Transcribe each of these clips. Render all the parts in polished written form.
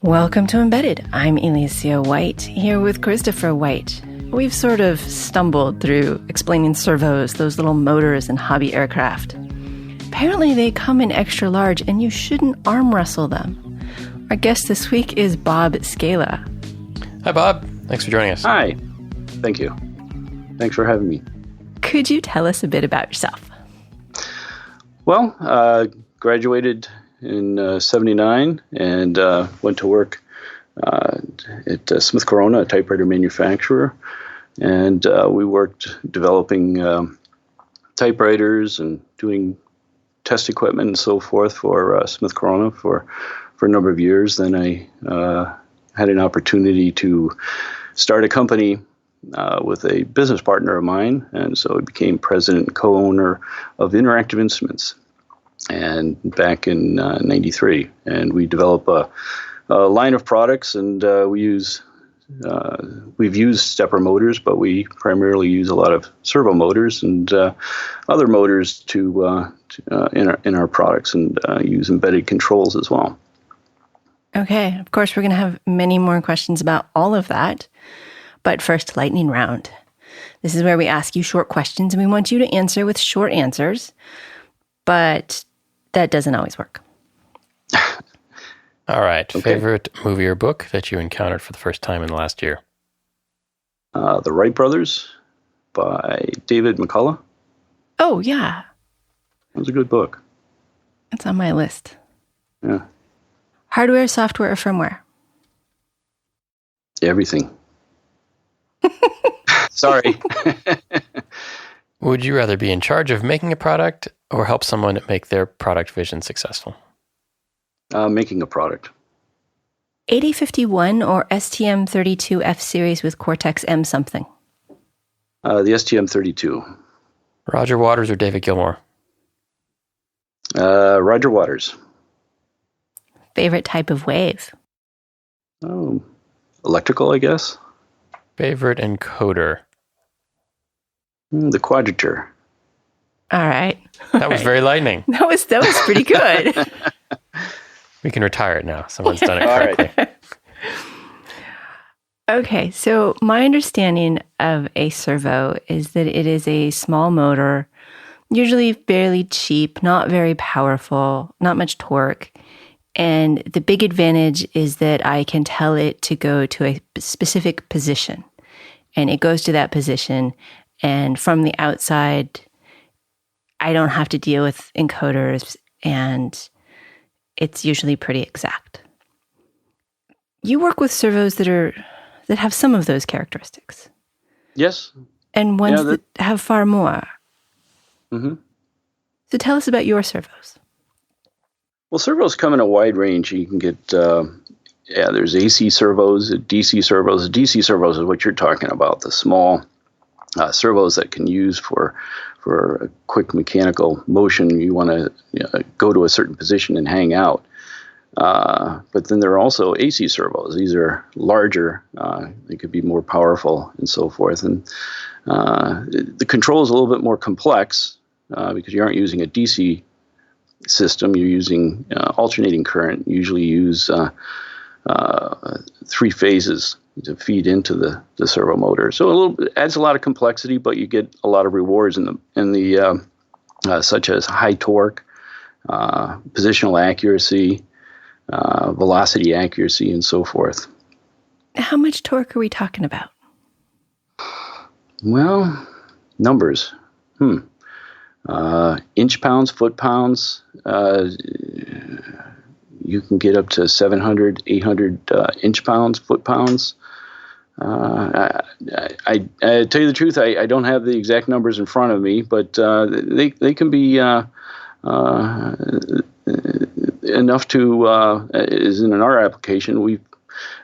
Welcome to Embedded. I'm Alicia White, here with Christopher White. We've sort of stumbled through explaining servos, those little motors in hobby aircraft. Apparently they come in extra large and you shouldn't arm wrestle them. Our guest this week is Bob Skala. Hi, Bob. Thanks for joining us. Hi. Thank you. Thanks for having me. Could you tell us a bit about yourself? Well, graduated in 79 and went to work at Smith Corona, a typewriter manufacturer. And we worked developing typewriters and doing test equipment and so forth for Smith Corona for a number of years. Then I had an opportunity to start a company with a business partner of mine. And so I became president and co-owner of Interactive Instruments. And back in 93, and we develop a line of products, and we've used stepper motors, but we primarily use a lot of servo motors and other motors in our products, and use embedded controls as well. Okay, of course, we're going to have many more questions about all of that. But first, Lightning Round. This is where we ask you short questions, and we want you to answer with short answers. But that doesn't always work. All right. Okay. Favorite movie or book that you encountered for the first time in the last year? The Wright Brothers by David McCullough. Oh, yeah. That was a good book. It's on my list. Yeah. Hardware, software, or firmware? Everything. Sorry. Would you rather be in charge of making a product or help someone make their product vision successful? Making a product. 8051 or STM32F series with Cortex-M something? The STM32. Roger Waters or David Gilmour? Roger Waters. Favorite type of wave? Oh, electrical, I guess. Favorite encoder? The Quadrature. All right. That was very lightning. That was pretty good. We can retire it now. Someone's done it correctly. All right. Okay, so my understanding of a servo is that it is a small motor, usually fairly cheap, not very powerful, not much torque. And the big advantage is that I can tell it to go to a specific position. And it goes to that position. And from the outside, I don't have to deal with encoders, and it's usually pretty exact. You work with servos that have some of those characteristics. Yes. And ones that have far more. Mm-hmm. So tell us about your servos. Well, servos come in a wide range. You can get, there's AC servos, DC servos. DC servos is what you're talking about, the small servos that can use for a quick mechanical motion. You want to go to a certain position and hang out. But then there are also AC servos. These are larger. They could be more powerful and so forth. And the control is a little bit more complex because you aren't using a DC system. You're using alternating current. You usually use 3 phases to feed into the servo motor. So it adds a lot of complexity, but you get a lot of rewards in the such as high torque, positional accuracy, velocity accuracy, and so forth. How much torque are we talking about? Well, numbers. Inch pounds, foot pounds. You can get up to 700, 800 inch pounds, foot pounds. I tell you the truth, I don't have the exact numbers in front of me, but they can be enough to, is in our application, we've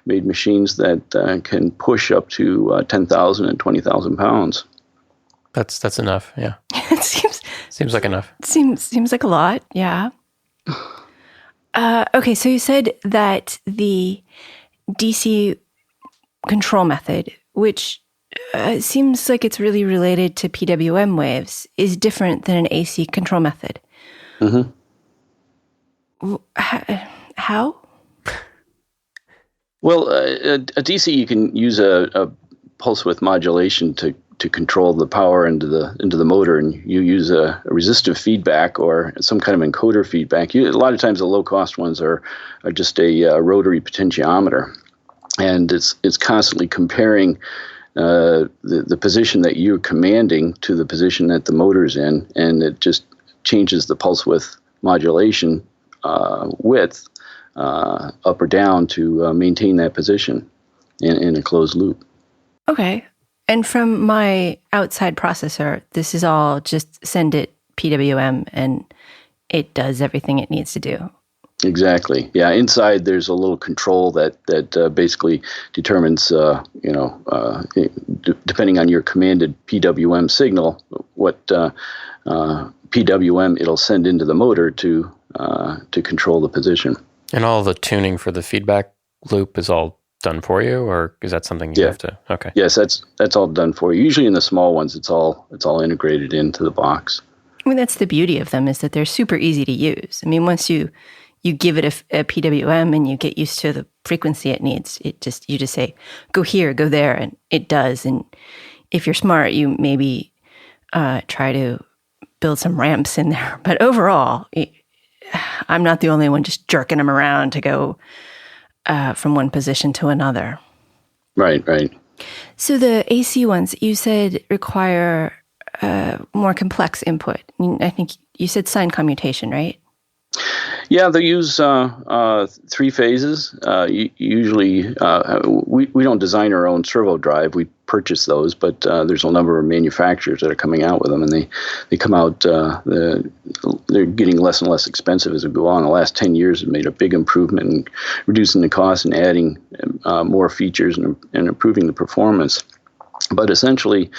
made machines that can push up to 10,000 and 20,000 pounds. That's enough, yeah. It seems like enough. Seems like a lot, yeah. Okay, so you said that the DC control method, which seems like it's really related to PWM waves, is different than an AC control method. Mm-hmm. How? Well, a DC, you can use a pulse width modulation to control the power into the motor, and you use a resistive feedback or some kind of encoder feedback. A lot of times the low cost ones are just a rotary potentiometer, and it's constantly comparing the position that you're commanding to the position that the motor's in, and it just changes the pulse width modulation width up or down to maintain that position in a closed loop. Okay. And from my outside processor, this is all just send it PWM and it does everything it needs to do. Exactly. Yeah. Inside, there's a little control that basically determines, depending on your commanded PWM signal, what PWM it'll send into the motor to control the position. And all the tuning for the feedback loop is all done for you, or is that something you have to? Okay. Yes, that's all done for you. Usually in the small ones, it's all integrated into the box. I mean, that's the beauty of them, is that they're super easy to use. I mean, once you give it a PWM and you get used to the frequency it needs, you just say, go here, go there, and it does. And if you're smart, you maybe try to build some ramps in there. But overall, I'm not the only one just jerking them around to go from one position to another. Right. So the AC ones, you said, require more complex input. I mean, I think you said sine commutation, right? Yeah, they use 3 phases. Usually, we don't design our own servo drive. We purchase those, but there's a number of manufacturers that are coming out with them, and they come out. They're getting less and less expensive as we go on. The last 10 years have made a big improvement in reducing the cost and adding more features and improving the performance. But essentially,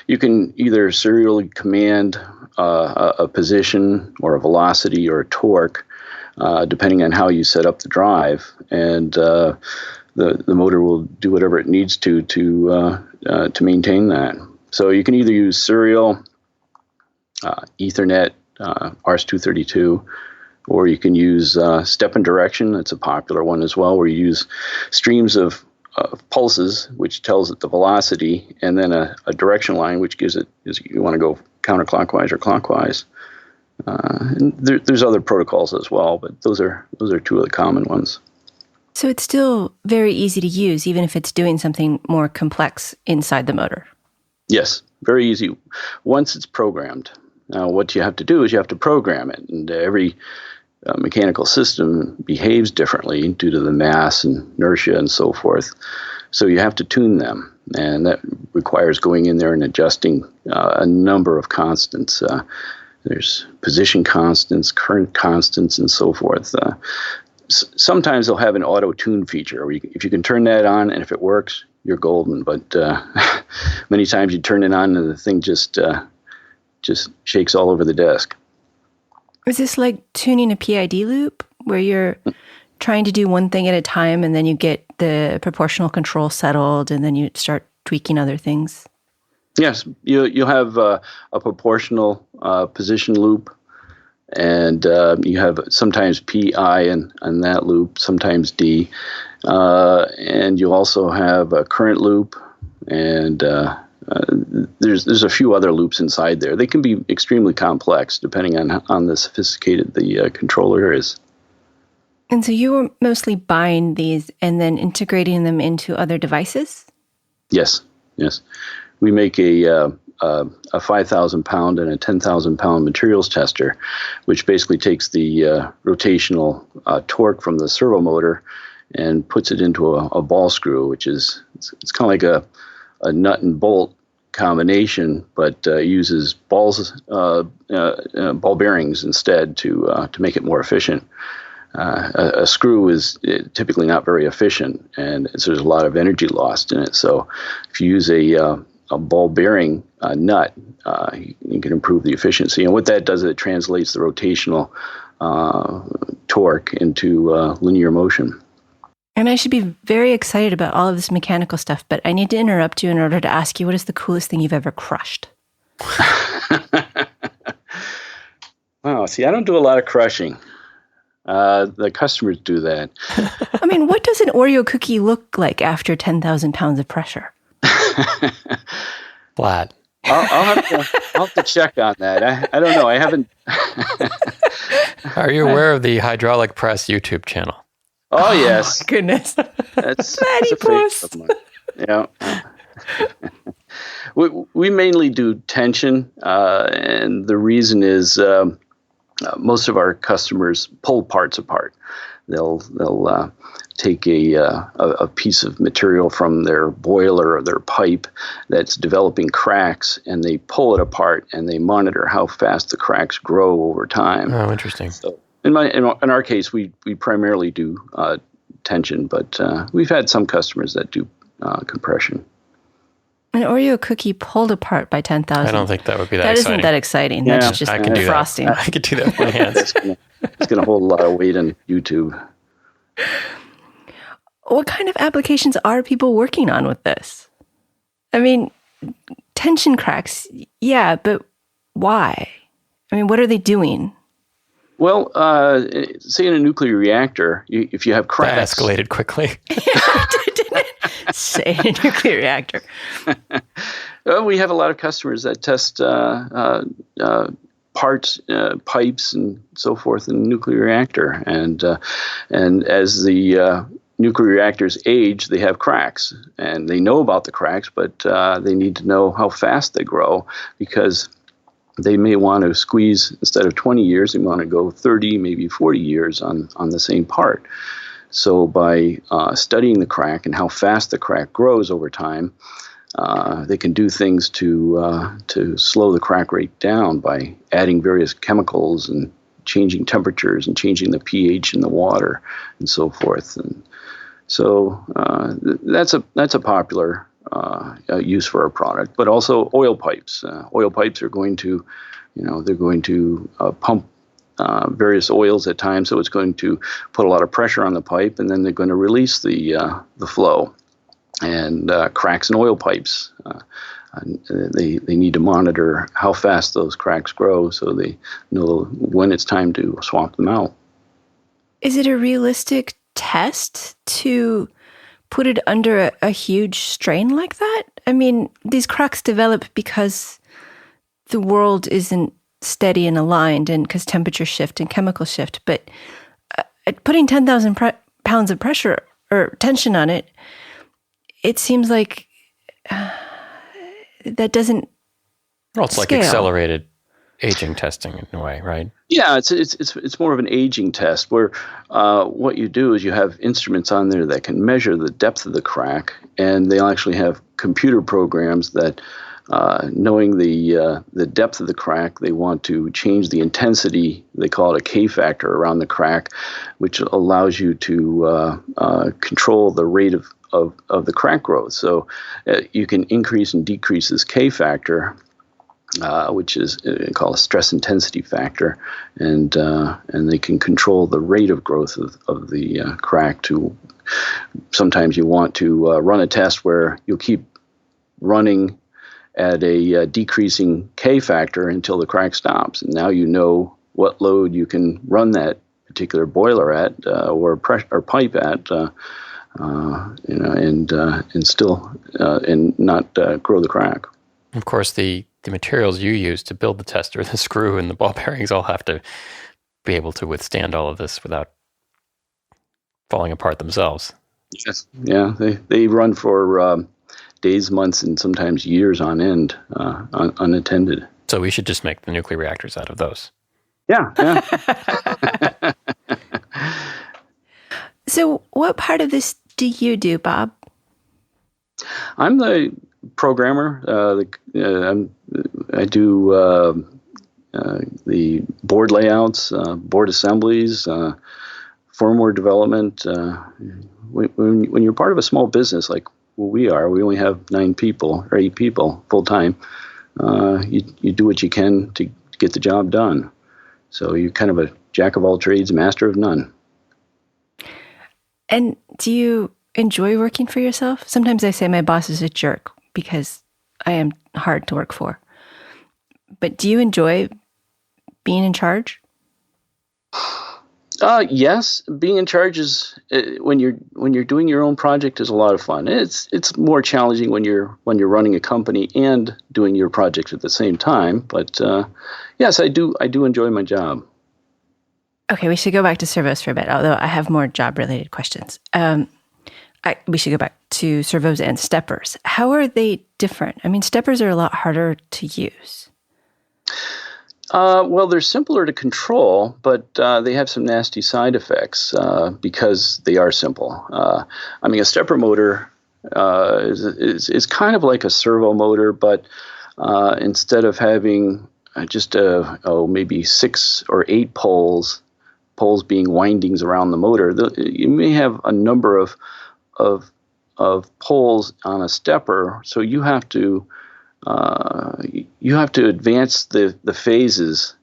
you can either serially command a position or a velocity or a torque, depending on how you set up the drive, and the motor will do whatever it needs to maintain that. So you can either use serial, Ethernet, RS-232, or you can use step and direction. That's a popular one as well, where you use streams of pulses, which tells it the velocity, and then a direction line, which gives it, is you want to go counterclockwise or clockwise. And there's other protocols as well, but those are 2 of the common ones. So it's still very easy to use, even if it's doing something more complex inside the motor. Yes, very easy once it's programmed. Now, what you have to do is you have to program it, and every mechanical system behaves differently due to the mass and inertia and so forth. So you have to tune them, and that requires going in there and adjusting a number of constants. There's position constants, current constants, and so forth. Sometimes they'll have an auto-tune feature, where if you can turn that on, and if it works, you're golden. But many times you turn it on, and the thing just shakes all over the desk. Is this like tuning a PID loop, where you're trying to do one thing at a time, and then you get the proportional control settled, and then you start tweaking other things? Yes, you'll have a proportional position loop, and you have sometimes PI in that loop, sometimes D, and you'll also have a current loop, and there's a few other loops inside there. They can be extremely complex depending on the sophisticated the controller is. And so you were mostly buying these and then integrating them into other devices? Yes. We make a 5,000 pound and a 10,000 pound materials tester, which basically takes the rotational torque from the servo motor and puts it into a ball screw, which is it's kind of like a nut and bolt combination, but uses ball bearings instead to make it more efficient. A screw is typically not very efficient, and so there's a lot of energy lost in it. So if you use a ball bearing nut, you can improve the efficiency. And what that does, it translates the rotational torque into linear motion. And I should be very excited about all of this mechanical stuff, but I need to interrupt you in order to ask you, what is the coolest thing you've ever crushed? Wow, see, I don't do a lot of crushing. The customers do that. I mean, what does an Oreo cookie look like after 10,000 pounds of pressure? Flat. I'll have to check on that. I don't know. I haven't. Are you aware of the hydraulic press YouTube channel? Oh yes. My goodness. That's a favorite of mine. Yeah. We mainly do tension, and the reason is most of our customers pull parts apart. They'll take a piece of material from their boiler or their pipe that's developing cracks, and they pull it apart and they monitor how fast the cracks grow over time. Oh, interesting. So in our case, we primarily do tension, but we've had some customers that do compression. An Oreo cookie pulled apart by 10,000. I don't think that would be that exciting. exciting. Isn't that exciting. Yeah, That's just I can do frosting. That. I could do that with my hands. It's going to hold a lot of weight on YouTube. What kind of applications are people working on with this? I mean, tension cracks, yeah, but why? I mean, what are they doing? Well, say in a nuclear reactor, if you have cracks... That escalated quickly. Say a nuclear reactor. Well, we have a lot of customers that test parts, pipes, and so forth in a nuclear reactor. And as the nuclear reactors age, they have cracks. And they know about the cracks, but they need to know how fast they grow, because they may want to squeeze, instead of 20 years, they want to go 30, maybe 40 years on the same part. So by studying the crack and how fast the crack grows over time, they can do things to slow the crack rate down by adding various chemicals and changing temperatures and changing the pH in the water and so forth. And so that's a popular use for our product. But also oil pipes. Oil pipes are going to, they're going to pump various oils at times, so it's going to put a lot of pressure on the pipe, and then they're going to release the flow. And cracks in oil pipes, they need to monitor how fast those cracks grow, so they know when it's time to swap them out. Is it a realistic test to put it under a huge strain like that? I mean, these cracks develop because the world isn't steady and aligned, and because temperature shift and chemical shift. But putting 10,000 pounds of pressure or tension on it, it seems like that doesn't. Well, it's scale. like accelerated aging testing in a way, right? Yeah, it's more of an aging test where what you do is you have instruments on there that can measure the depth of the crack, and they'll actually have computer programs that, knowing the depth of the crack, they want to change the intensity. They call it a K factor around the crack, which allows you to control the rate of the crack growth. So you can increase and decrease this K factor, which is called a stress intensity factor, and they can control the rate of growth of the crack. To sometimes you want to run a test where you'll keep running at a decreasing K factor until the crack stops, and now you know what load you can run that particular boiler at or pipe at. And still and not grow the crack. Of course, the materials you use to build the tester, the screw and the ball bearings, all have to be able to withstand all of this without falling apart themselves. Yes, yeah, they run for days, months, and sometimes years on end, unattended. So we should just make the nuclear reactors out of those. Yeah. So what part of this do you do, Bob? I'm the programmer. I do the board layouts, board assemblies, firmware development. When you're part of a small business like we are, we only have 9 people or 8 people full time. You do what you can to get the job done. So you're kind of a jack of all trades, master of none. And do you enjoy working for yourself? Sometimes I say my boss is a jerk because I am hard to work for. But do you enjoy being in charge? Yes, being in charge is when you're doing your own project is a lot of fun. It's more challenging when you're running a company and doing your project at the same time. But yes, I do enjoy my job. Okay, we should go back to servos for a bit, although I have more job-related questions. We should go back to servos and steppers. How are they different? I mean, steppers are a lot harder to use. Well, they're simpler to control, but they have some nasty side effects because they are simple. I mean, a stepper motor is kind of like a servo motor, but instead of having just maybe 6 or 8 poles being windings around the motor, you may have a number of poles on a stepper, so you have to advance the phases,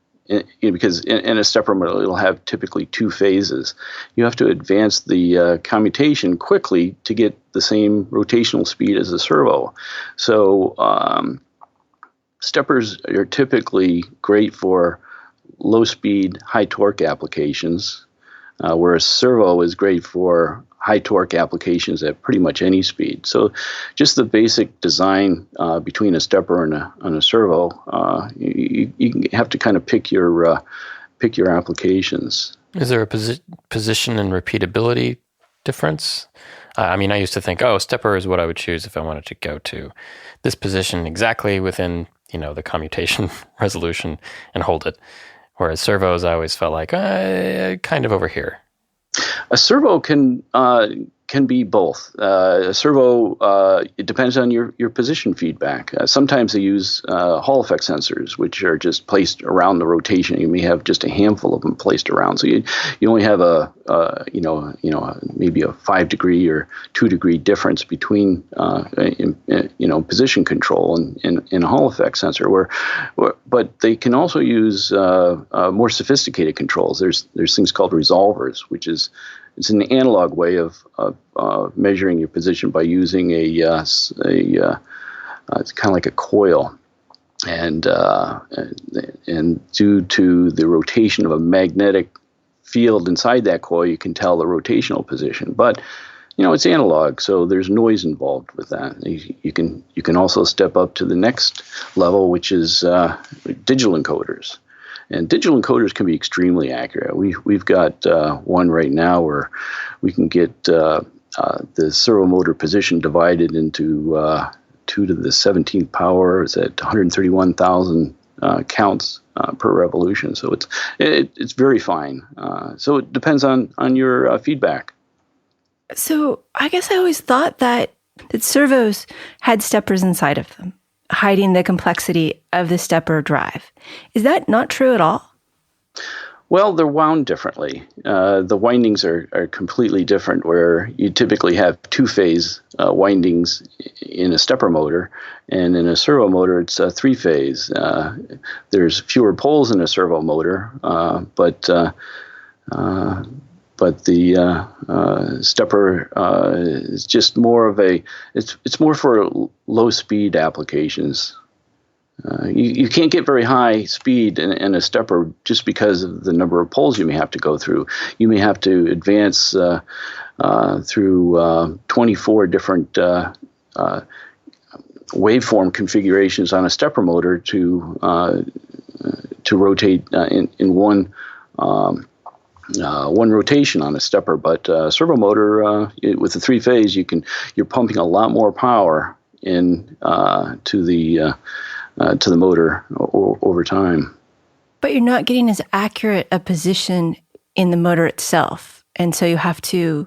because in a stepper motor it'll have typically 2 phases. You have to advance the commutation quickly to get the same rotational speed as a servo. So steppers are typically great for low speed, high torque applications, whereas servo is great for high torque applications at pretty much any speed. So just the basic design between a stepper and a servo, you have to kind of pick your applications. Is there a position and repeatability difference? I mean, I used to think, stepper is what I would choose if I wanted to go to this position exactly within, the commutation resolution and hold it. Whereas servos, I always felt like kind of over here. A servo can be both. A servo, it depends on your position feedback. Sometimes they use Hall effect sensors, which are just placed around the rotation. You may have just a handful of them placed around, so you only have maybe a 5 degree or 2 degree difference between position control and a Hall effect sensor. But they can also use more sophisticated controls. There's things called resolvers, which is it's an analog way of measuring your position by using it's kind of like a coil, and due to the rotation of a magnetic field inside that coil, you can tell the rotational position. But it's analog, so there's noise involved with that. You can also step up to the next level, which is digital encoders. And digital encoders can be extremely accurate. We've got one right now where we can get the servo motor position divided into 2 to the 17th power. It's at 131,000 counts per revolution. So it's very fine. So it depends on your feedback. So I guess I always thought that servos had steppers inside of them, hiding the complexity of the stepper drive. Is that not true at all? Well, they're wound differently. The windings are completely different, where you typically have 2-phase windings in a stepper motor, and in a servo motor, it's 3-phase. There's fewer poles in a servo motor, but the stepper is just more of it's more for low speed applications. You can't get very high speed in a stepper just because of the number of poles you may have to go through. You may have to advance through 24 different waveform configurations on a stepper motor to rotate in one rotation on a stepper. But servo motor with the 3-phase, you're pumping a lot more power in to the motor over time. But you're not getting as accurate a position in the motor itself, and so you have to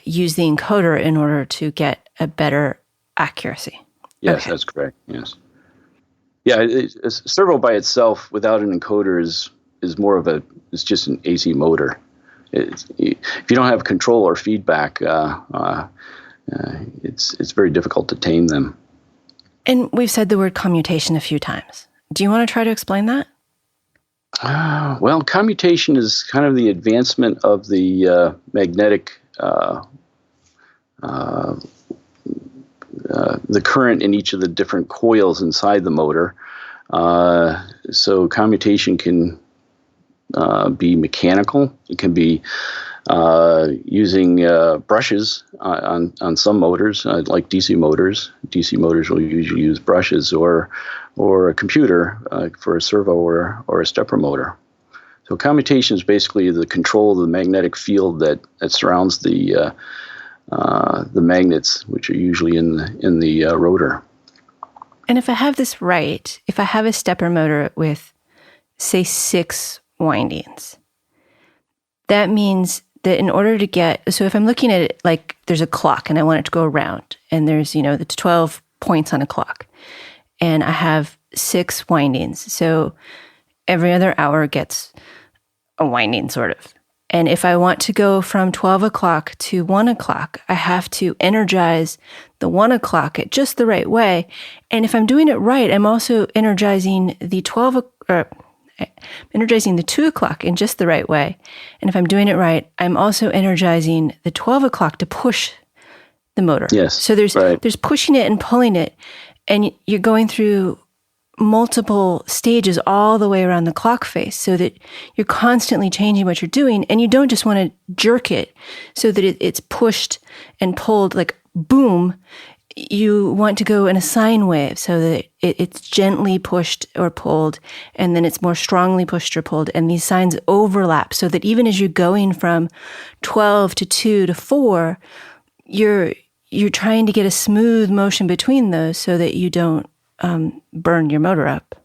use the encoder in order to get a better accuracy. Yes, okay. That's correct. Yes. Yeah, a servo by itself without an encoder is more of it's just an AC motor. If you don't have control or feedback, it's very difficult to tame them. And we've said the word commutation a few times. Do you want to try to explain that? Well, commutation is kind of the advancement of the magnetic, the current in each of the different coils inside the motor. So commutation can be mechanical. It can be using brushes on some motors, like DC motors. DC motors will usually use brushes, or a computer for a servo or a stepper motor. So commutation is basically the control of the magnetic field that surrounds the magnets, which are usually in the rotor. And if I have this right, if I have a stepper motor with, say, 6 windings, that means that in order to get, so if I'm looking at it like there's a clock and I want it to go around, and there's, the 12 points on a clock, and I have 6 windings, so every other hour gets a winding, sort of. And if I want to go from 12 o'clock to 1 o'clock, I have to energize the 1 o'clock at just the right way. And if I'm doing it right, I'm also energizing the 2 o'clock in just the right way. And if I'm doing it right, I'm also energizing the 12 o'clock to push the motor. Yes. So there's pushing it and pulling it, and you're going through multiple stages all the way around the clock face, so that you're constantly changing what you're doing, and you don't just want to jerk it so that it's pushed and pulled like boom. You want to go in a sine wave so that it's gently pushed or pulled, and then it's more strongly pushed or pulled, and these sines overlap so that even as you're going from 12 to 2 to 4, you're trying to get a smooth motion between those so that you don't burn your motor up.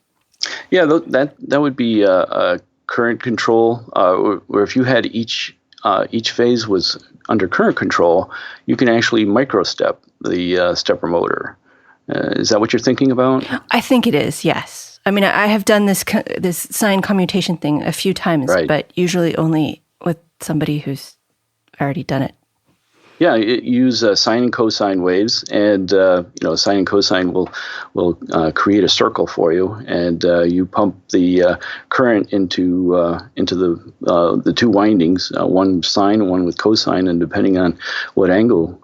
Yeah, that would be a current control, where if you had each phase was under current control, you can actually microstep the stepper motor. Is that what you're thinking about? I think it is, yes. I mean, I have done this sine commutation thing a few times, right, but usually only with somebody who's already done it. Yeah, use sine and cosine waves, and sine and cosine will create a circle for you, and you pump the current into the 2 windings, one sine and one with cosine, and depending on what angle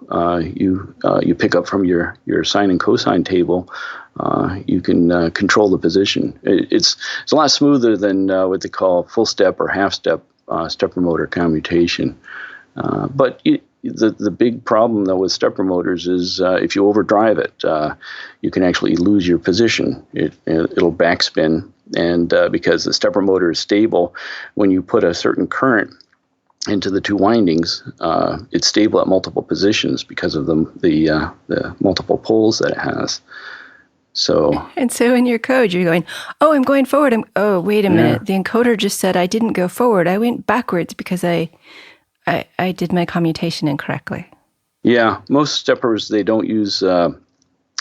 you pick up from your sine and cosine table, you can control the position. It's a lot smoother than what they call full step or half step stepper motor commutation, but the big problem, though, with stepper motors is if you overdrive it, you can actually lose your position. It'll backspin, and because the stepper motor is stable, when you put a certain current into the 2 windings, it's stable at multiple positions because of the multiple poles that it has. So in your code, you're going, oh, I'm going forward. Wait a minute. The encoder just said I didn't go forward. I went backwards because I did my commutation incorrectly. Yeah, most steppers, they don't use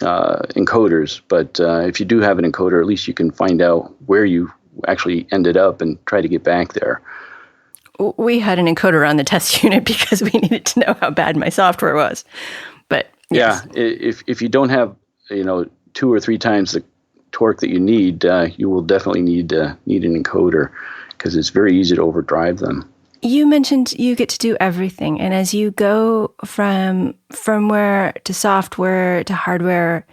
encoders, but if you do have an encoder, at least you can find out where you actually ended up and try to get back there. We had an encoder on the test unit because we needed to know how bad my software was. But yes. Yeah, if you don't have 2 or 3 times the torque that you need, you will definitely need an encoder because it's very easy to overdrive them. You mentioned you get to do everything, and as you go from firmware to software to hardware,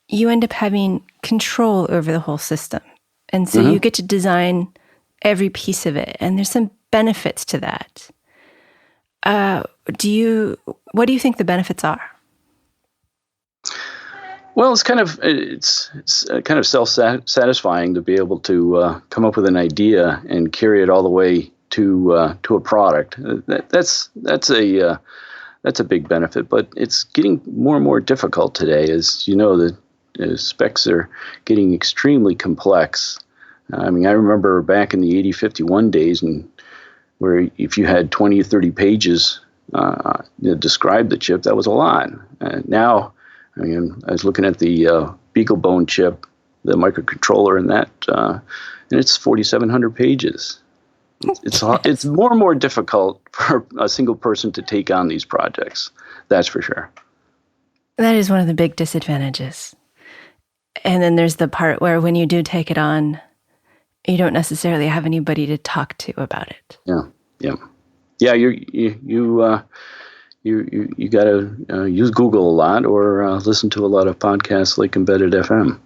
you end up having control over the whole system. And so you get to design every piece of it, and there's some benefits to that. What do you think the benefits are? Well, it's kind of self-satisfying to be able to come up with an idea and carry it all the way to a product. That's a big benefit, but it's getting more and more difficult today. As you know, the specs are getting extremely complex. I mean, I remember back in the 8051 days, and where if you had 20 or 30 pages describe the chip, that was a lot. Now, I mean, I was looking at the BeagleBone chip, the microcontroller, and it's 4,700 pages. It's more and more difficult for a single person to take on these projects. That's for sure. That is one of the big disadvantages. And then there's the part where when you do take it on, you don't necessarily have anybody to talk to about it. Yeah. You got to use Google a lot, or listen to a lot of podcasts like Embedded FM.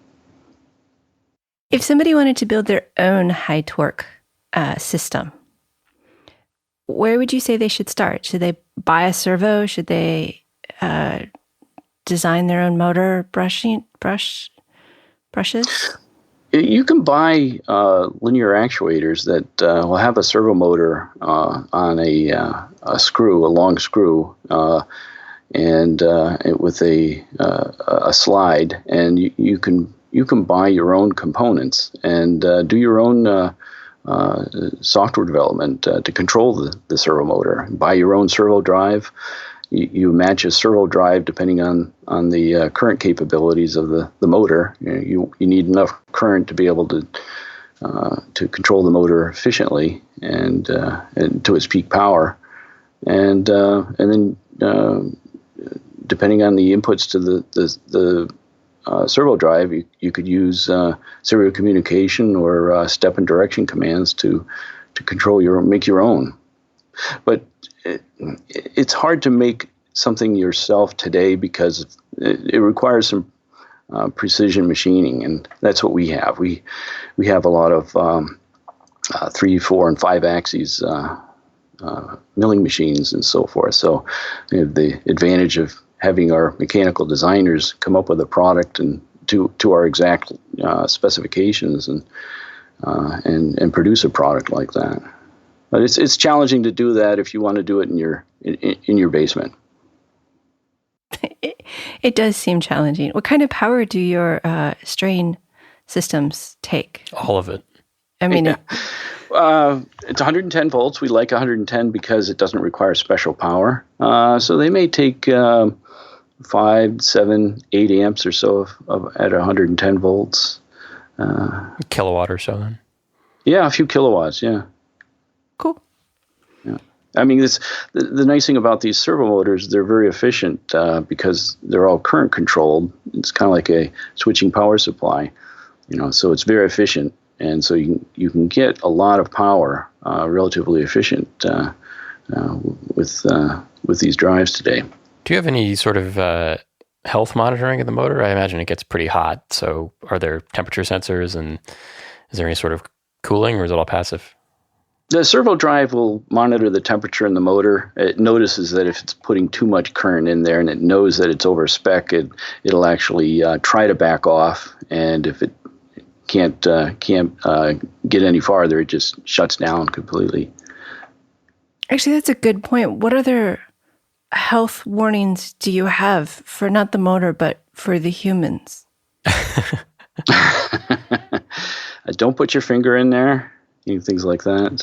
If somebody wanted to build their own high torque system, where would you say they should start? Should they buy a servo? Should they design their own motor brushes? You can buy linear actuators that will have a servo motor on a screw, a long screw, and with a slide, and you can buy your own components and do your own software development to control the servo motor. Buy your own servo drive. You match a servo drive depending on the current capabilities of the motor. You need enough current to be able to control the motor efficiently and to its peak power, and then depending on the inputs to the servo drive, you could use serial communication or step and direction commands to control make your own. But it's hard to make something yourself today because it requires some precision machining, and that's what we have. We have a lot of 3, 4, and 5 axes milling machines and so forth. So the advantage of having our mechanical designers come up with a product and to our exact specifications and produce a product like that. But it's challenging to do that if you want to do it in your basement. It does seem challenging. What kind of power do your strain systems take? All of it. I mean, it's 110 volts. We like 110 because it doesn't require special power. So they may take 5, 7, 8 amps or so at 110 volts. Kilowatt or so then? Yeah, a few kilowatts, yeah. Cool. Yeah. I mean, the nice thing about these servo motors, they're very efficient because they're all current controlled. It's kind of like a switching power supply, so it's very efficient. And so you can get a lot of power relatively efficient with these drives today. Do you have any sort of health monitoring of the motor? I imagine it gets pretty hot. So are there temperature sensors, and is there any sort of cooling, or is it all passive? The servo drive will monitor the temperature in the motor. It notices that if it's putting too much current in there and it knows that it's over spec, it'll actually try to back off. And if it can't get any farther, it just shuts down completely. Actually, that's a good point. What other health warnings do you have for not the motor, but for the humans? Don't put your finger in there. Things like that.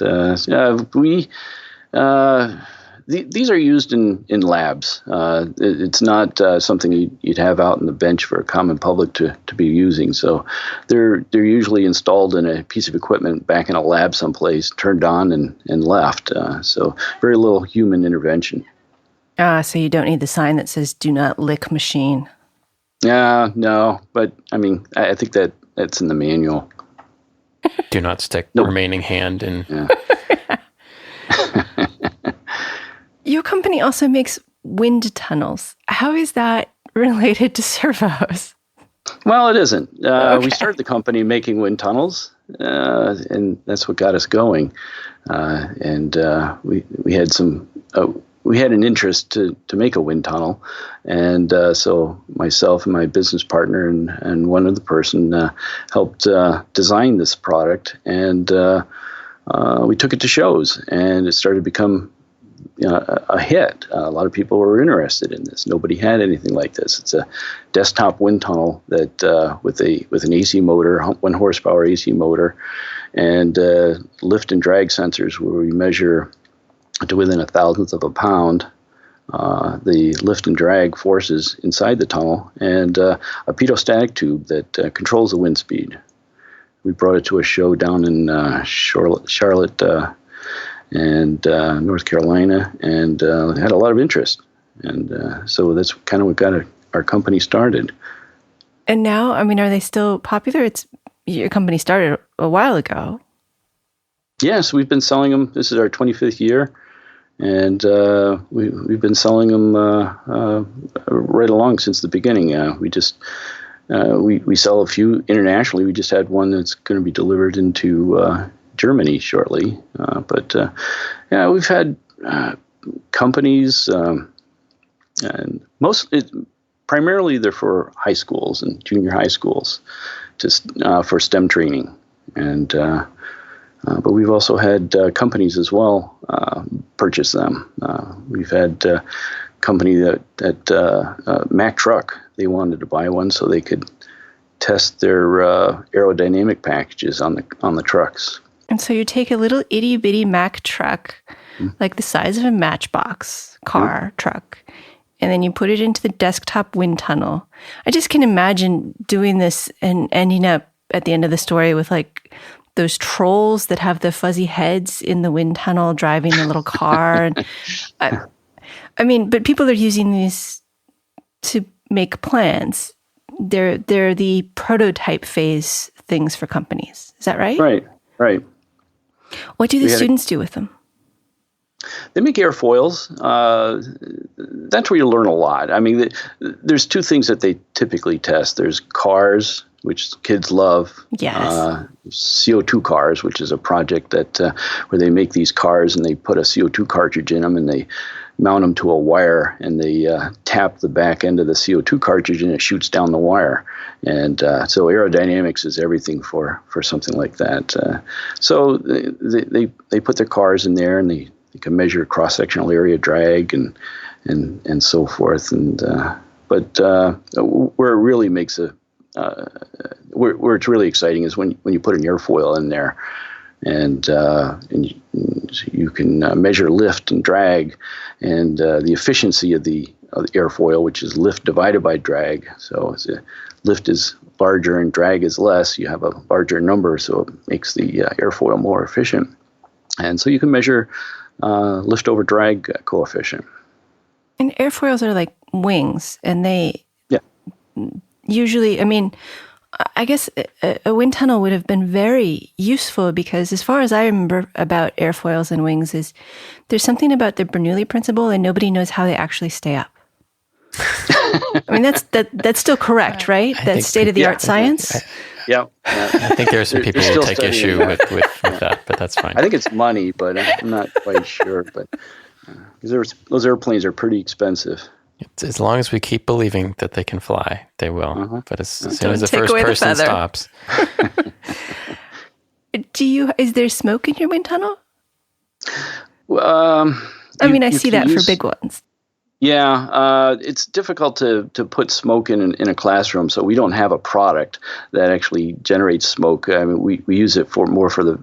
These are used in labs. It's not something you'd have out in the bench for a common public to be using. So they're usually installed in a piece of equipment back in a lab someplace, turned on and left. So very little human intervention. So you don't need the sign that says "Do not lick machine." No, but I mean, I think that's in the manual. Do not stick the remaining hand in. Yeah. Your company also makes wind tunnels. How is that related to servos? Well, it isn't. Okay. We started the company making wind tunnels, and that's what got us going. We had we had an interest to make a wind tunnel, and so myself and my business partner and one other person helped design this product, and we took it to shows, and it started to become a hit. A lot of people were interested in this. Nobody had anything like this. It's a desktop wind tunnel that with an AC motor, 1 horsepower AC motor, and lift and drag sensors where we measure to within 1,000th of a pound the lift and drag forces inside the tunnel, and a pedostatic tube that controls the wind speed. We brought it to a show down in Charlotte and North Carolina, and had a lot of interest. And so that's kind of what got our company started. And now, I mean, are they still popular? Your company started a while ago. Yes, we've been selling them. This is our 25th year, and we've been selling them right along since the beginning. We sell a few internationally. We just had one that's going to be delivered into Germany shortly. But we've had companies, and primarily they're for high schools and junior high schools, for STEM training, and but we've also had companies as well purchase them. We've had a company that Mack Truck, they wanted to buy one so they could test their aerodynamic packages on the trucks. And so you take a little itty bitty Mack truck, like the size of a matchbox car truck, and then you put it into the desktop wind tunnel. I just can imagine doing this and ending up at the end of the story with like those trolls that have the fuzzy heads in the wind tunnel driving the little car. And I mean, but people are using these to make plans. They're the prototype phase things for companies. Is that right? Right. What do the students do with them? They make airfoils. That's where you learn a lot. I mean, there's two things that they typically test. There's cars, which kids love. Yes. CO2 cars, which is a project that where they make these cars and they put a CO2 cartridge in them and they mount them to a wire and they tap the back end of the CO2 cartridge and it shoots down the wire. And so aerodynamics is everything for something like that. So they put their cars in there and they can measure cross-sectional area drag and so forth. And but where it really makes where it's really exciting is when you put an airfoil in there, and you can measure lift and drag, and the efficiency of the airfoil, which is lift divided by drag. So as lift is larger and drag is less, you have a larger number, so it makes the airfoil more efficient. And so you can measure lift over drag coefficient. And airfoils are like wings, and they usually, I mean, I guess a wind tunnel would have been very useful because as far as I remember about airfoils and wings is there's something about the Bernoulli principle and nobody knows how they actually stay up. I mean, that's still correct, right? That's state-of-the-art science? Yeah. I think there are some people who take issue with that, but that's fine. I think it's money, but I'm not quite sure. But those airplanes are pretty expensive. As long as we keep believing that they can fly, they will. Uh-huh. But as soon as the first person stops. Is there smoke in your wind tunnel? I see that for big ones. Yeah, it's difficult to put smoke in a classroom, so we don't have a product that actually generates smoke. I mean, we use it more for the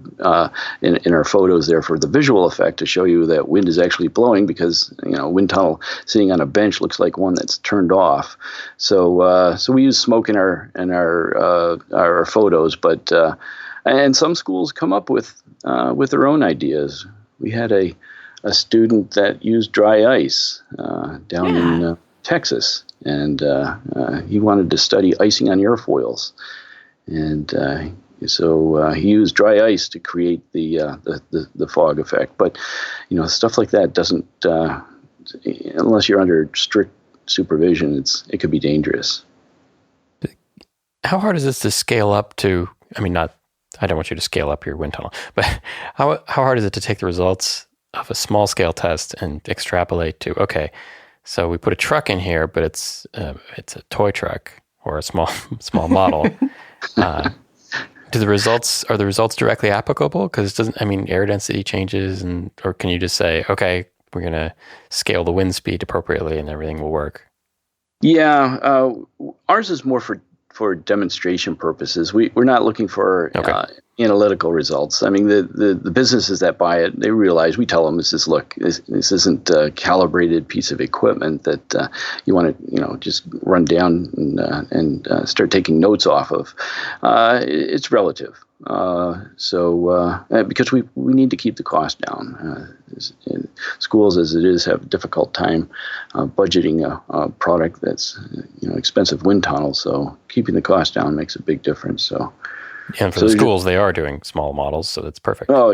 in our photos there for the visual effect to show you that wind is actually blowing because wind tunnel sitting on a bench looks like one that's turned off. So we use smoke in our photos, but and some schools come up with their own ideas. We had a student that used dry ice down in Texas, and he wanted to study icing on airfoils, and so he used dry ice to create the fog effect. But stuff like that doesn't, unless you're under strict supervision, it could be dangerous. How hard is this to scale up to? I mean, I don't want you to scale up your wind tunnel, but how hard is it to take the results of a small scale test and extrapolate to, okay, so we put a truck in here, but it's a toy truck or a small model. Are the results directly applicable? Because it doesn't, air density changes, or can you just say, okay, we're going to scale the wind speed appropriately and everything will work? Yeah, ours is more for demonstration purposes. We're not looking for analytical results. I mean, the businesses that buy it, they realize, we tell them, this isn't a calibrated piece of equipment that you want to just run down and start taking notes off of. It's relative. Because we need to keep the cost down. Schools, as it is, have a difficult time budgeting a product that's expensive wind tunnel. So keeping the cost down makes a big difference. So, and for the schools, they are doing small models, so that's perfect. Oh,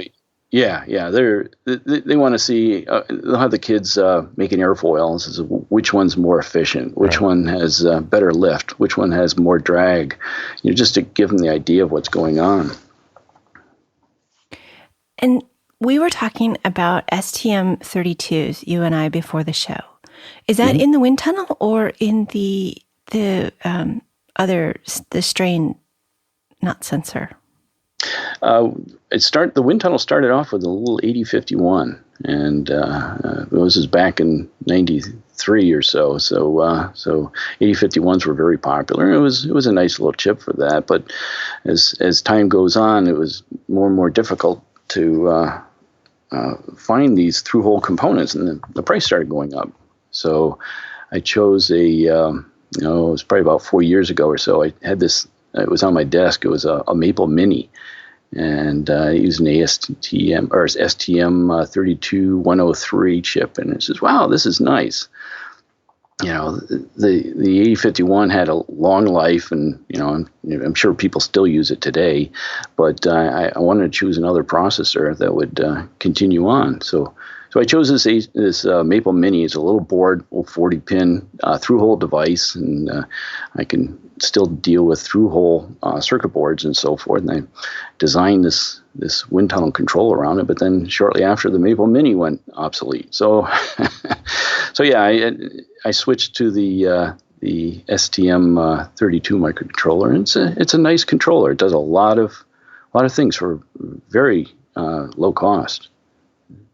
yeah. They want to see. They'll have the kids making airfoils. Which one's more efficient? Which one has better lift? Which one has more drag? Just to give them the idea of what's going on. And we were talking about STM32s, you and I, before the show. Is that in the wind tunnel or in the strain not sensor? The wind tunnel started off with a little 8051, and this is back in '93 or so. So 8051s were very popular. It was a nice little chip for that. But as time goes on, it was more and more difficult to find these through-hole components, and the price started going up. So I chose it was probably about 4 years ago or so. I had this. It was on my desk. It was a Maple Mini, and I used an STM32103 chip. And it says, "Wow, this is nice." The 8051 had a long life, and I'm sure people still use it today. But I wanted to choose another processor that would continue on. So I chose this Maple Mini. It's a little board, 40-pin through-hole device, and I can still deal with through-hole circuit boards and so forth. And I designed this wind tunnel control around it. But then shortly after, the Maple Mini went obsolete. So, I switched to the STM32 microcontroller. And it's a nice controller. It does a lot of things for very low cost.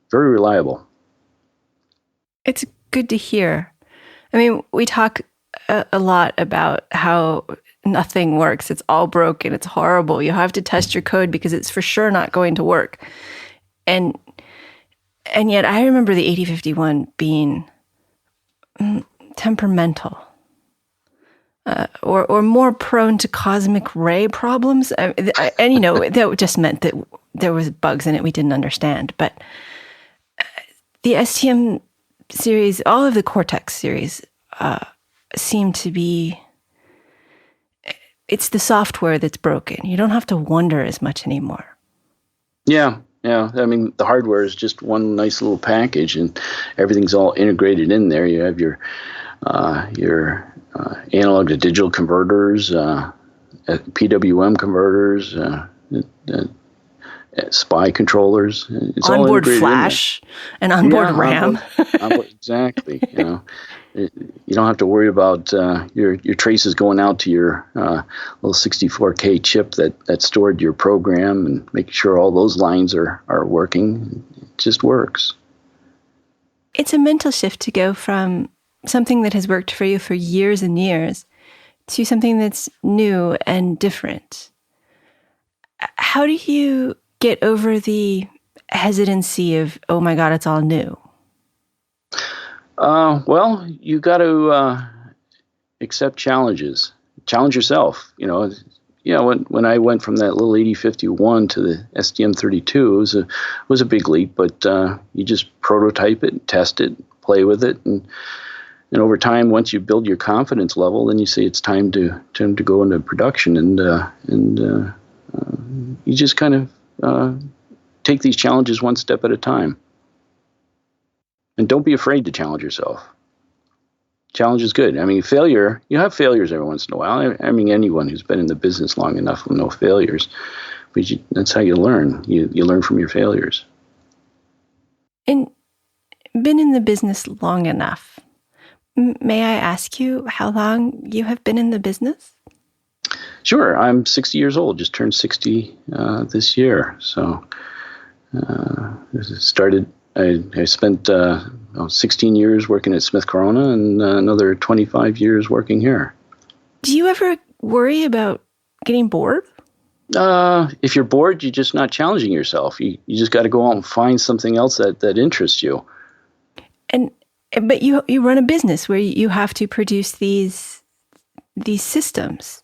Very reliable. It's good to hear. I mean, we talk a lot about how nothing works. It's all broken. It's horrible. You have to test your code because it's for sure not going to work. And yet I remember the 8051 being temperamental or more prone to cosmic ray problems. That just meant that there was bugs in it we didn't understand. But the STM series, all of the Cortex series, seem to be, it's the software that's broken. You don't have to wonder as much anymore. Yeah. I mean, the hardware is just one nice little package, and everything's all integrated in there. You have your analog to digital converters, PWM converters, SPI controllers. It's onboard flash and onboard RAM. Exactly. You don't have to worry about your traces going out to your little 64K chip that stored your program, and making sure all those lines are working. It just works. It's a mental shift to go from something that has worked for you for years and years to something that's new and different. How do you get over the hesitancy of, oh my God, it's all new? Well, you got to accept challenges. Challenge yourself. When I went from that little 8051 to the STM32, it was a big leap. But you just prototype it, test it, play with it, and over time, once you build your confidence level, then you say it's time to go into production, and you just kind of take these challenges one step at a time. And don't be afraid to challenge yourself. Challenge is good. I mean, failure, you have failures every once in a while. I mean, anyone who's been in the business long enough will know failures. But that's how you learn. You learn from your failures. And been in the business long enough. May I ask you how long you have been in the business? Sure. I'm 60 years old. Just turned 60 this year. So I spent 16 years working at Smith Corona and another 25 years working here. Do you ever worry about getting bored? If you're bored, you're just not challenging yourself. You just got to go out and find something else that interests you. But you run a business where you have to produce these systems.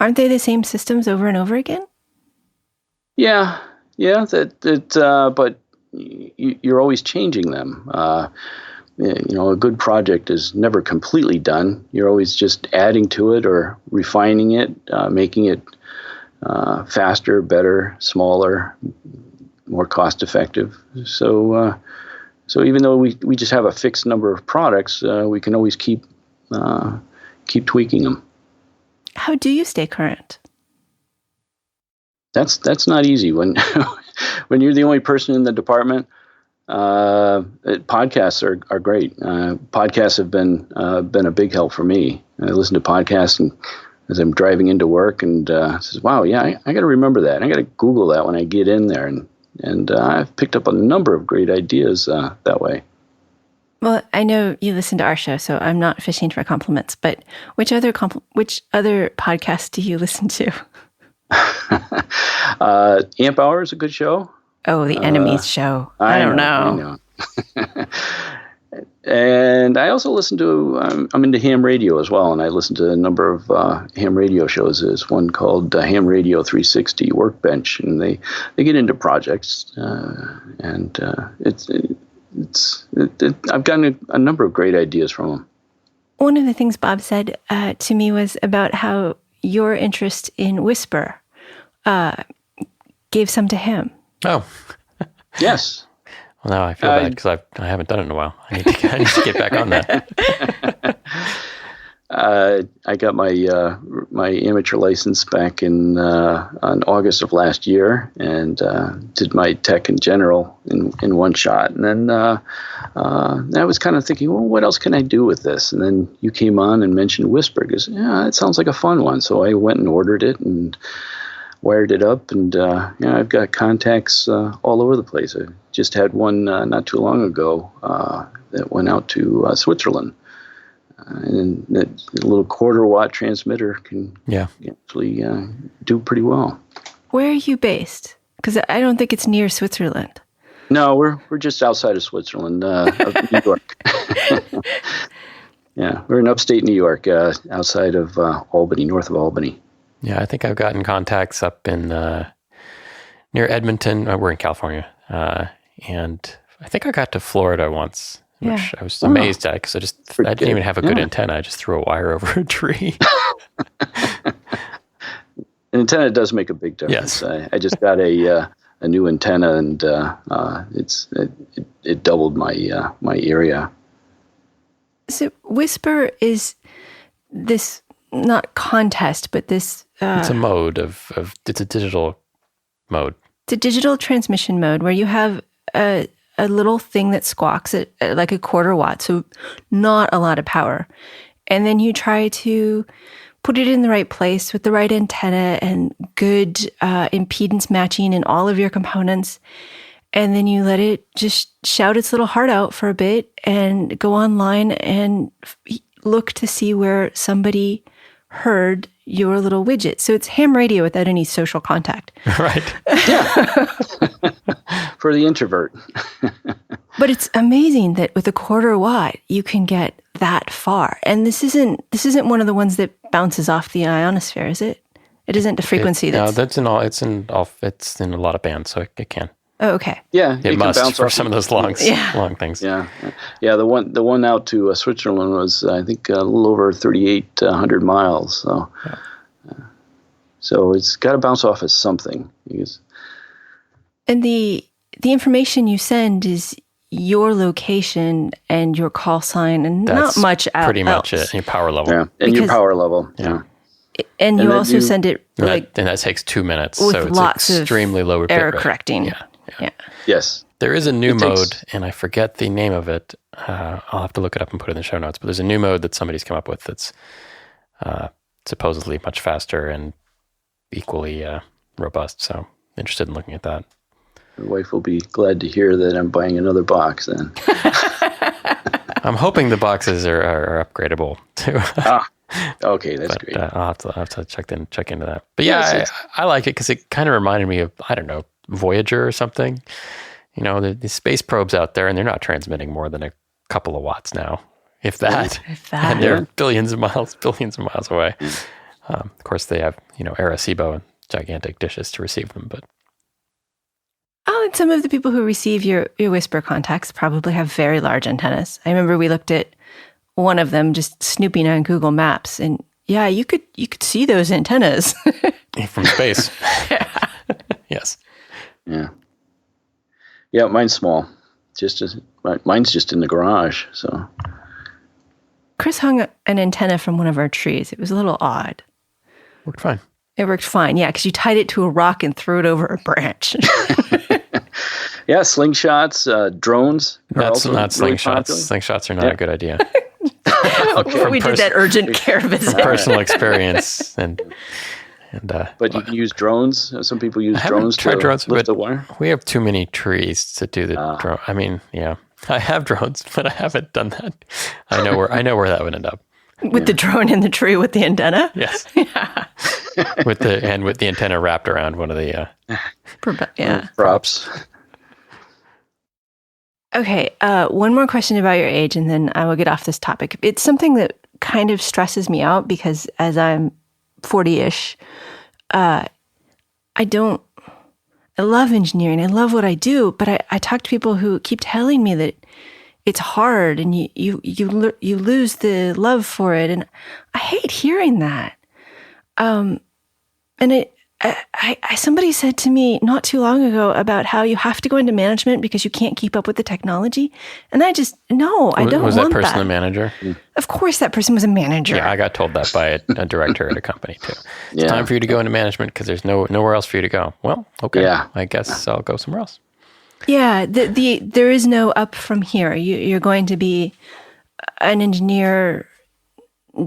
Aren't they the same systems over and over again? Yeah. But you're always changing them. A good project is never completely done. You're always just adding to it or refining it, making it faster, better, smaller, more cost effective. So even though we just have a fixed number of products, we can always keep tweaking them. How do you stay current? That's not easy when when you're the only person in the department, podcasts are great. Podcasts have been a big help for me. I listen to podcasts and as I'm driving into work, and says, "Wow, yeah, I got to remember that. I got to Google that when I get in there." And I've picked up a number of great ideas that way. Well, I know you listen to our show, so I'm not fishing for compliments. But which other podcasts do you listen to? Amp Hour is a good show. Oh, the Enemies show. I don't know. And I also listen to, I'm into ham radio as well, and I listen to a number of ham radio shows. There's one called Ham Radio 360 WorkBench, and they get into projects, and I've gotten a number of great ideas from them. One of the things Bob said to me was about how your interest in Whisper gave some to him. Oh. Yes. Well, now I feel bad because I haven't done it in a while. I need to get back on that. I got my amateur license back on August of last year, and did my tech in general in one shot. And then I was kind of thinking, well, what else can I do with this? And then you came on and mentioned Whisper, because it sounds like a fun one. So I went and ordered it and wired it up, and I've got contacts all over the place. I just had one not too long ago that went out to Switzerland, and that little 1/4 watt transmitter can actually do pretty well. Where are you based? Because I don't think it's near Switzerland. No, we're just outside of Switzerland, of New York. Yeah, we're in upstate New York, outside of Albany, north of Albany. Yeah, I think I've gotten contacts up in near Edmonton. We're in California, and I think I got to Florida once, which I was amazed at because I didn't even have a good antenna. I just threw a wire over a tree. An antenna does make a big difference. Yes. I just got a new antenna, and it doubled my area. So Whisper is this, not contest, but this... it's a mode it's a digital mode. It's a digital transmission mode where you have a little thing that squawks at like 1/4 watt, so not a lot of power. And then you try to put it in the right place with the right antenna and good impedance matching in all of your components. And then you let it just shout its little heart out for a bit and go online and look to see where somebody heard your little widget. So it's ham radio without any social contact. Right. Yeah. For the introvert. But it's amazing that with 1/4 watt, you can get that far. And this isn't one of the ones that bounces off the ionosphere, is it? It isn't a frequency No, it's in a lot of bands, so it can. Oh, okay. Yeah, it must bounce for some of those long things. Yeah. The one out to Switzerland was, I think, a little over 3,800 miles. So it's got to bounce off of something. And the information you send is your location and your call sign, and that's not much else. Pretty much it. Your power level. Yeah, and your power level. Yeah. And you also send it and that takes 2 minutes, with so it's lots extremely low bit error rate. correcting. Yeah. Yes. There is a new mode, and I forget the name of it. I'll have to look it up and put it in the show notes. But there's a new mode that somebody's come up with that's supposedly much faster and equally robust. So interested in looking at that. My wife will be glad to hear that I'm buying another box then. I'm hoping the boxes are upgradable too. Okay, that's great. I'll have to check into that. But I like it because it kind of reminded me of, I don't know, Voyager or something. You know, the space probes out there, and they're not transmitting more than a couple of watts now, if that. And they're billions of miles away. Of course, they have, Arecibo and gigantic dishes to receive them, but. Oh, and some of the people who receive your Whisper contacts probably have very large antennas. I remember we looked at one of them just snooping on Google Maps, and you could see those antennas from space. Yes. Yeah. Yeah, mine's small. Mine's just in the garage. So. Chris hung an antenna from one of our trees. It was a little odd. Worked fine. It worked fine, yeah, because you tied it to a rock and threw it over a branch. Yeah, slingshots, drones. That's also not really slingshots. popular. Slingshots are not a good idea. We did that urgent care visit. Personal experience and But you can use drones. Some people use drones to lift the wire. We have too many trees to do the drone. I mean, yeah, I have drones, but I haven't done that. I know where that would end up. With the drone in the tree with the antenna? Yes. Yeah. with the antenna wrapped around one of the props. Okay, one more question about your age, and then I will get off this topic. It's something that kind of stresses me out because as I'm 40-ish, I love engineering. I love what I do, but I talk to people who keep telling me that it's hard and you lose the love for it, and I hate hearing that. And somebody said to me not too long ago about how you have to go into management because you can't keep up with the technology. And I don't want that. Was that person a manager? Of course that person was a manager. Yeah, I got told that by a director at a company too. It's time for you to go into management because there's nowhere else for you to go. Well, okay. Yeah. I guess I'll go somewhere else. Yeah, there is no up from here. You're going to be an engineer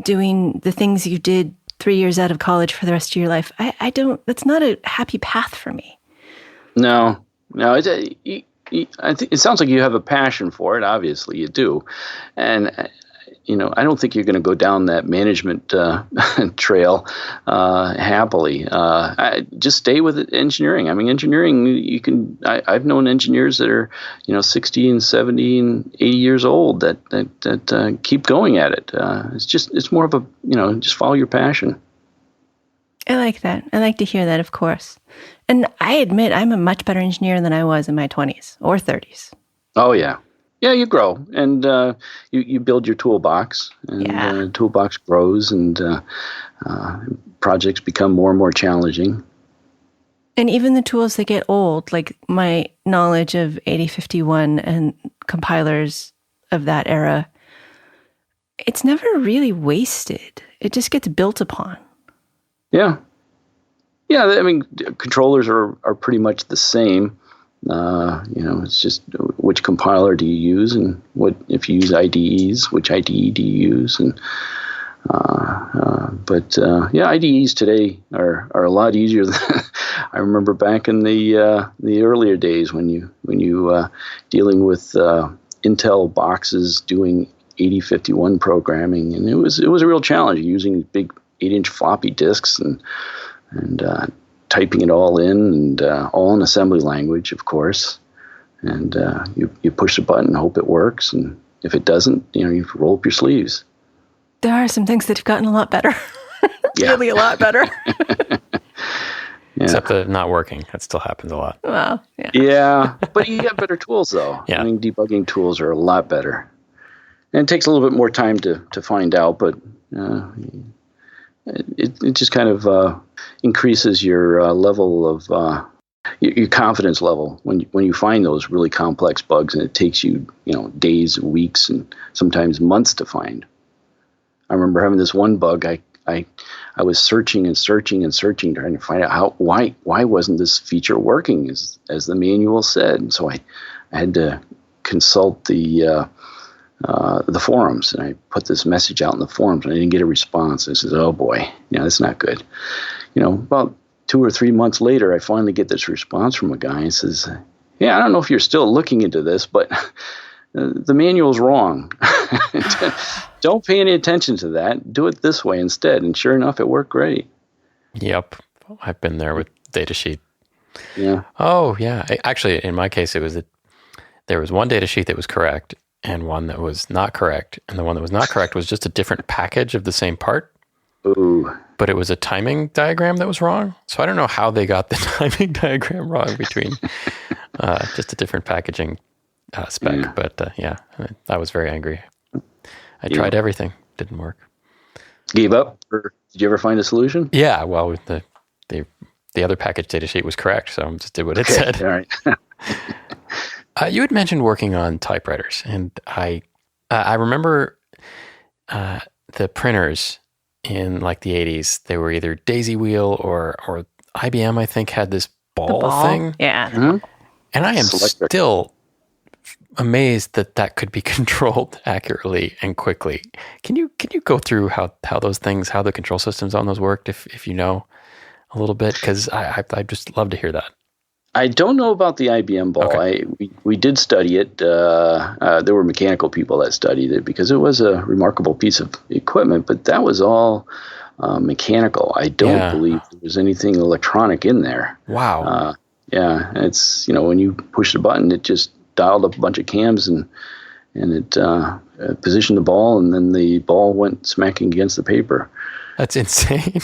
doing the things you did 3 years out of college for the rest of your life. That's not a happy path for me. No. I think it sounds like you have a passion for it. Obviously you do. And, I don't think you're going to go down that management trail happily. Just stay with engineering. I mean, engineering, I've known engineers that are, 60 and 70 and 80 years old that keep going at it. It's more of a, just follow your passion. I like that. I like to hear that, of course. And I admit I'm a much better engineer than I was in my 20s or 30s. Oh, yeah. Yeah, you grow, and you build your toolbox, and the toolbox grows, and projects become more and more challenging. And even the tools that get old, like my knowledge of 8051 and compilers of that era, it's never really wasted. It just gets built upon. Yeah. Yeah, I mean, controllers are pretty much the same. It's just which compiler do you use, and what if you use IDEs, which IDE do you use, and IDEs today are a lot easier than I remember back in the earlier days when you dealing with Intel boxes doing 8051 programming, and it was a real challenge using big 8-inch floppy disks and typing it all in, and all in assembly language, of course. And you push a button and hope it works. And if it doesn't, you roll up your sleeves. There are some things that have gotten a lot better. Really a lot better. Except the not working. That still happens a lot. Well, yeah. Yeah, but you got better tools, though. Yeah. I mean, debugging tools are a lot better. And it takes a little bit more time to find out, but it just kind of increases your level of your confidence level when you find those really complex bugs, and it takes you days, weeks, and sometimes months to find. I remember having this one bug. I was searching and searching and searching, trying to find out why wasn't this feature working as the manual said. And so I had to consult the forums, and I put this message out in the forums, and I didn't get a response. I said, "Oh boy, that's not good." About 2 or 3 months later, I finally get this response from a guy. He says, "Yeah, I don't know if you're still looking into this, but the manual's wrong. Don't pay any attention to that. Do it this way instead." And sure enough, it worked great. Yep, I've been there with datasheet. Yeah. Oh yeah. Actually, in my case, there was one datasheet that was correct and one that was not correct, and the one that was not correct was just a different package of the same part. Ooh. But it was a timing diagram that was wrong. So I don't know how they got the timing diagram wrong between just a different packaging spec. Yeah. But I was very angry. I tried everything. Didn't work. Gave up? Or did you ever find a solution? Yeah. Well, the other package datasheet was correct, so I just did what it said. All right. You had mentioned working on typewriters, and I remember the printers in like the 80s. They were either Daisy Wheel or IBM, I think, had this ball thing. Yeah. Mm-hmm. And I am selector. still amazed that could be controlled accurately and quickly. Can you go through how those things, how the control systems on those worked, if you know a little bit? Because I'd just love to hear that. I don't know about the IBM ball. Okay. We did study it. There were mechanical people that studied it because it was a remarkable piece of equipment, but that was all mechanical. I don't believe there was anything electronic in there. Wow. Yeah, it's, when you push the button, it just dialed up a bunch of cams and it positioned the ball, and then the ball went smacking against the paper. That's insane.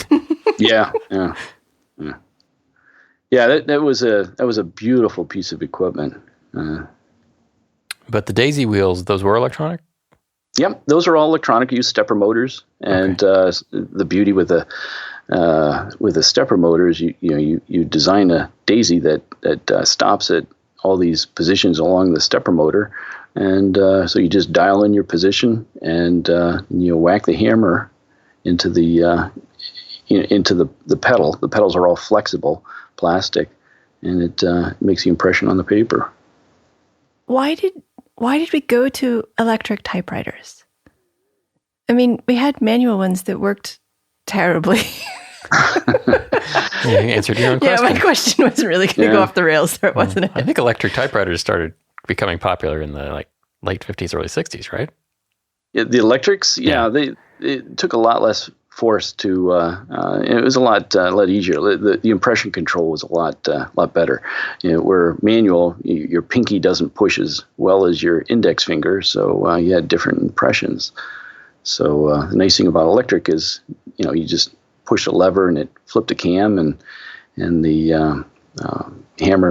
Yeah. Yeah, that was a beautiful piece of equipment. But the daisy wheels, those were electronic? Yep, those are all electronic. Use stepper motors, and the beauty with the stepper motors, you design a daisy that stops at all these positions along the stepper motor, and so you just dial in your position, and you whack the hammer into the pedal. The pedals are all flexible plastic, and it makes the impression on the paper. Why did we go to electric typewriters? I mean, we had manual ones that worked terribly. You answered your own question. Yeah, my question was really going to go off the rails there, wasn't it? I think electric typewriters started becoming popular in the late 50s, early 60s, right? Yeah, the electrics, it took a lot less force to. It was a lot easier. The impression control was a lot better. Where manual, your pinky doesn't push as well as your index finger, so you had different impressions. So the nice thing about electric is, you just push a lever and it flipped a cam, and the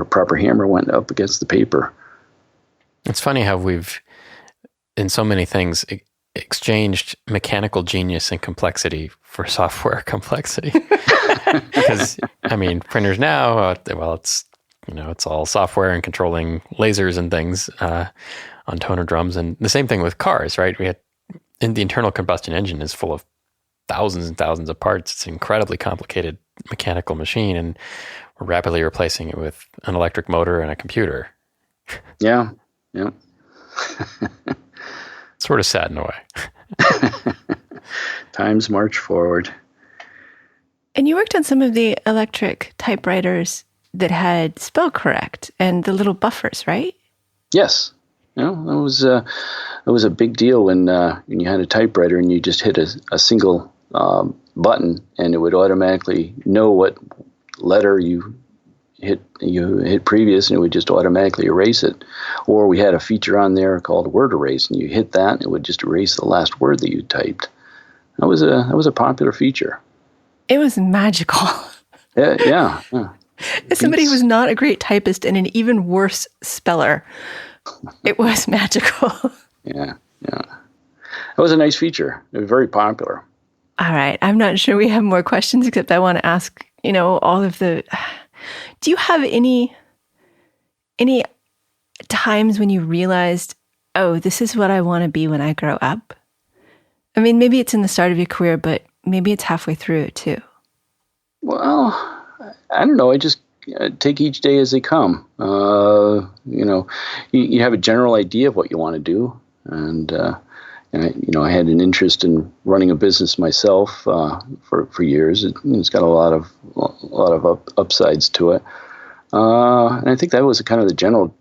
proper hammer went up against the paper. It's funny how we've, in so many things, exchanged mechanical genius and complexity for software complexity. Because printers now, it's all software and controlling lasers and things on toner drums, and the same thing with cars, right? The internal combustion engine is full of thousands and thousands of parts. It's an incredibly complicated mechanical machine, and we're rapidly replacing it with an electric motor and a computer. Yeah. Sort of sad in a way. Times march forward. And you worked on some of the electric typewriters that had spell correct and the little buffers, right? Yes. That was a big deal when you had a typewriter and you just hit a single button, and it would automatically know what letter you hit previous, and it would just automatically erase it. Or we had a feature on there called word erase, and you hit that, and it would just erase the last word that you typed. That was a popular feature. It was magical. Yeah. As somebody who was not a great typist and an even worse speller, it was magical. Yeah. That was a nice feature. It was very popular. All right. I'm not sure we have more questions, except I want to ask, all of the... Do you have any times when you realized, oh, this is what I want to be when I grow up? I mean, maybe it's in the start of your career, but maybe it's halfway through too. Well, I don't know. I just take each day as they come. You have a general idea of what you want to do, and I had an interest in running a business myself for years. It's got a lot of upsides to it, and I think that was kind of the general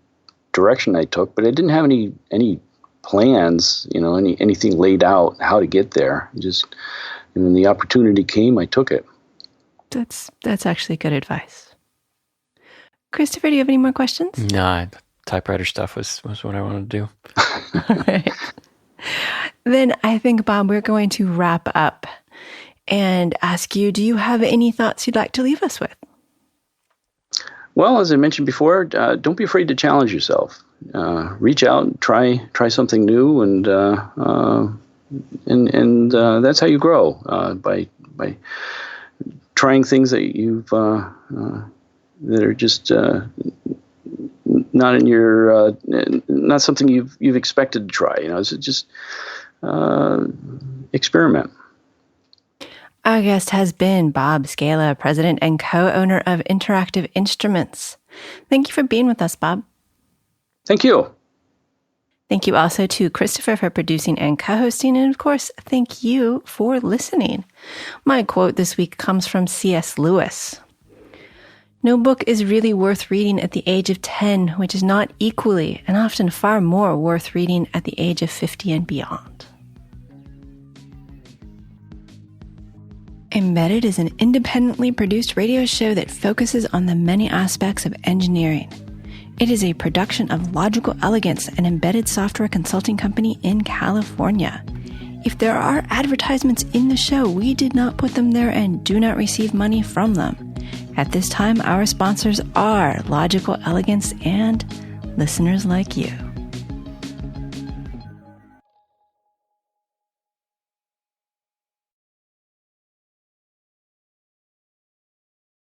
direction I took. But I didn't have any plans, anything laid out how to get there. Just when the opportunity came, I took it. That's actually good advice. Christopher, do you have any more questions? No, typewriter stuff was what I wanted to do. All right. Then I think, Bob, we're going to wrap up and ask you, do you have any thoughts you'd like to leave us with? Well, as I mentioned before, don't be afraid to challenge yourself. Reach out and try something new, and that's how you grow, by trying things that you've that are just not in your not something you've expected to try. It's just experiment. Our guest has been Bob Skala, president and co-owner of Interactive Instruments. Thank you for being with us, Bob. Thank you. Thank you also to Christopher for producing and co-hosting, and of course, thank you for listening. My quote this week comes from C.S. Lewis. No book is really worth reading at the age of 10, which is not equally and often far more worth reading at the age of 50 and beyond. Embedded is an independently produced radio show that focuses on the many aspects of engineering. It is a production of Logical Elegance, an embedded software consulting company in California. If there are advertisements in the show, we did not put them there and do not receive money from them. At this time, our sponsors are Logical Elegance and listeners like you.